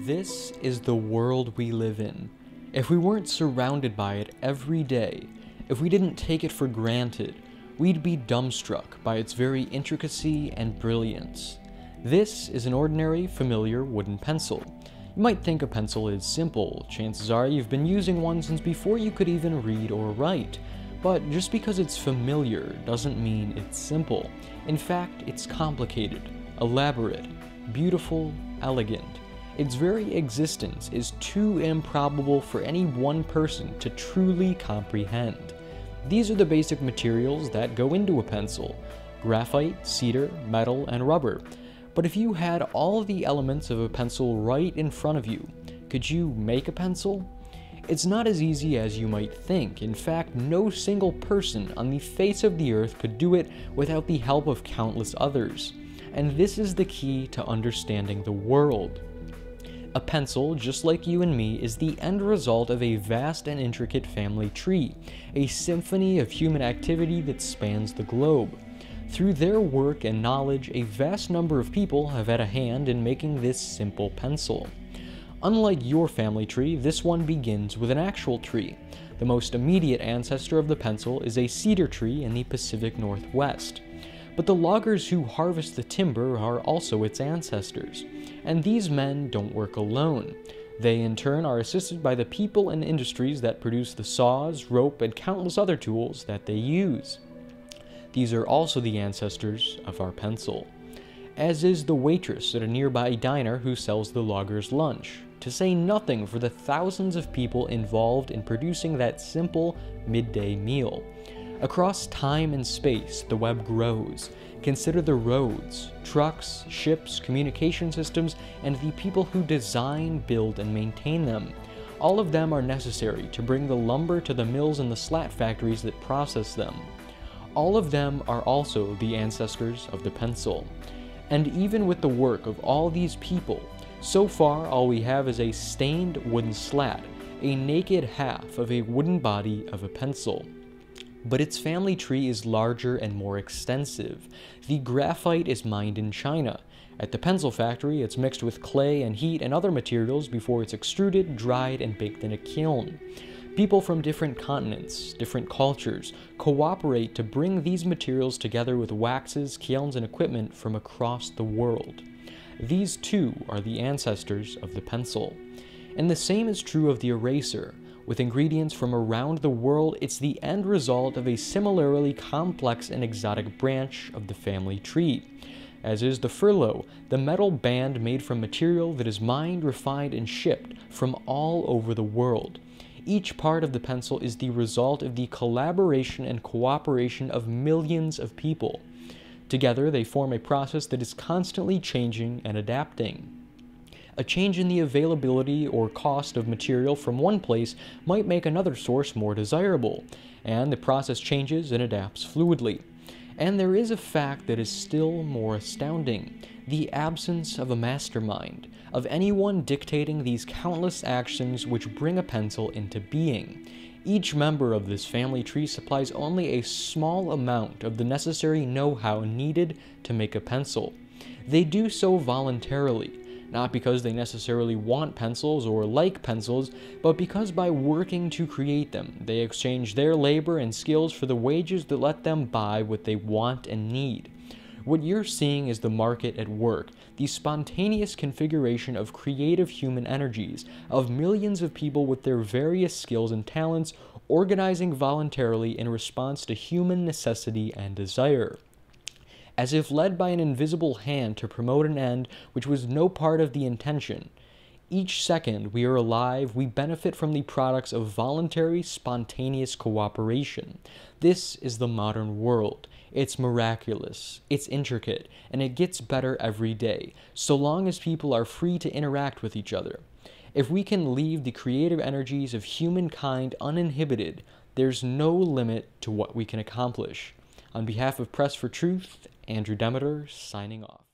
This is the world we live in. If we weren't surrounded by it every day, if we didn't take it for granted, we'd be dumbstruck by its very intricacy and brilliance. This is an ordinary, familiar wooden pencil. You might think a pencil is simple. Chances are you've been using one since before you could even read or write. But just because it's familiar doesn't mean it's simple. In fact, it's complicated, elaborate, beautiful, elegant. Its very existence is too improbable for any one person to truly comprehend. These are the basic materials that go into a pencil: graphite, cedar, metal, and rubber. But if you had all the elements of a pencil right in front of you, could you make a pencil? It's not as easy as you might think. In fact, no single person on the face of the earth could do it without the help of countless others. And this is the key to understanding the world. A pencil, just like you and me, is the end result of a vast and intricate family tree, a symphony of human activity that spans the globe. Through their work and knowledge, a vast number of people have had a hand in making this simple pencil. Unlike your family tree, this one begins with an actual tree. The most immediate ancestor of the pencil is a cedar tree in the Pacific Northwest. But the loggers who harvest the timber are also its ancestors. And these men don't work alone. They in turn are assisted by the people and industries that produce the saws, rope, and countless other tools that they use. These are also the ancestors of our pencil. As is the waitress at a nearby diner who sells the loggers lunch, to say nothing for the thousands of people involved in producing that simple midday meal. Across time and space, the web grows. Consider the roads, trucks, ships, communication systems, and the people who design, build, and maintain them. All of them are necessary to bring the lumber to the mills and the slat factories that process them. All of them are also the ancestors of the pencil. And even with the work of all these people, so far all we have is a stained wooden slat, a naked half of a wooden body of a pencil. But its family tree is larger and more extensive. The graphite is mined in China. At the pencil factory, it's mixed with clay and heat and other materials before it's extruded, dried, and baked in a kiln. People from different continents, different cultures, cooperate to bring these materials together with waxes, kilns, and equipment from across the world. These too are the ancestors of the pencil. And the same is true of the eraser. With ingredients from around the world, it's the end result of a similarly complex and exotic branch of the family tree. As is the furlough, the metal band made from material that is mined, refined, and shipped from all over the world. Each part of the pencil is the result of the collaboration and cooperation of millions of people. Together, they form a process that is constantly changing and adapting. A change in the availability or cost of material from one place might make another source more desirable, and the process changes and adapts fluidly. And there is a fact that is still more astounding: the absence of a mastermind, of anyone dictating these countless actions which bring a pencil into being. Each member of this family tree supplies only a small amount of the necessary know-how needed to make a pencil. They do so voluntarily, not because they necessarily want pencils or like pencils, but because by working to create them, they exchange their labor and skills for the wages that let them buy what they want and need. What you're seeing is the market at work, the spontaneous configuration of creative human energies, of millions of people with their various skills and talents organizing voluntarily in response to human necessity and desire. As if led by an invisible hand to promote an end which was no part of the intention. Each second we are alive, we benefit from the products of voluntary, spontaneous cooperation. This is the modern world. It's miraculous, it's intricate, and it gets better every day, so long as people are free to interact with each other. If we can leave the creative energies of humankind uninhibited, there's no limit to what we can accomplish. On behalf of Press for Truth, Andrew Demeter, signing off.